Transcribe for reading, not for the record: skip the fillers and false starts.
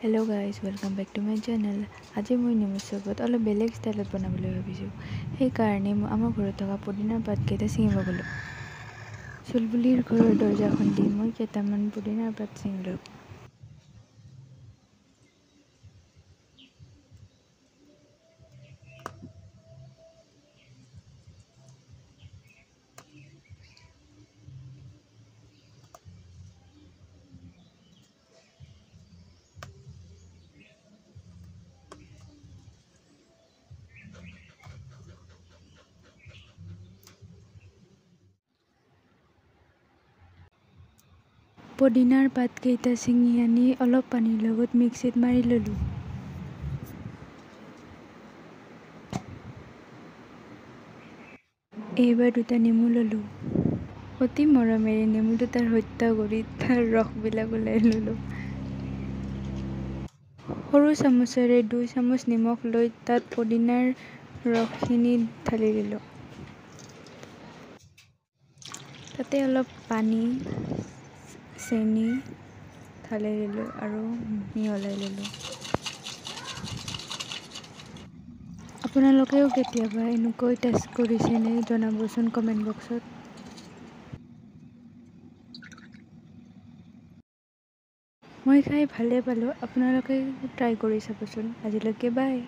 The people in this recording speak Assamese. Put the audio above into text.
Hello guys, welcome back to my channel. আজি মই নেমু চৰবত অলপ বেলেগ ষ্টাইলত বনাবলৈ ভাবিছোঁ। সেইকাৰণে মই আমাৰ ঘৰত থকা পুদিনাৰ পাতকেইটা ছিঙিব গ'লোঁ। চুলবুলিৰ ঘৰৰ দৰ্জাখন দি মই কেইটামান পুদিনাৰ পাত ছিঙিলোঁ। পুদিনাৰ পাতকেইটা ছিঙি আনি অলপ পানীৰ লগত মিক্সিত মাৰি ল'লোঁ। এইবাৰ দুটা নেমু ল'লোঁ। অতি মৰমেৰে নেমু দুটাৰ হত্যা কৰি তাৰ ৰসবিলাক ওলাই ল'লোঁ। সৰু চামুচেৰে 2 চামুচ নিমখ লৈ তাত পুদিনাৰ ৰসখিনি ঢালি দিলোঁ। তাতে অলপ পানী, চেনি ঢালি দিলোঁ আৰু মিহলাই ল'লোঁ। আপোনালোকেও কেতিয়াবা এনেকৈ টেষ্ট কৰিছেনে জনাবচোন কমেণ্ট বক্সত। মই খাই ভালে পালোঁ, আপোনালোকে ট্ৰাই কৰি চাবচোন। আজিলৈকে বাই।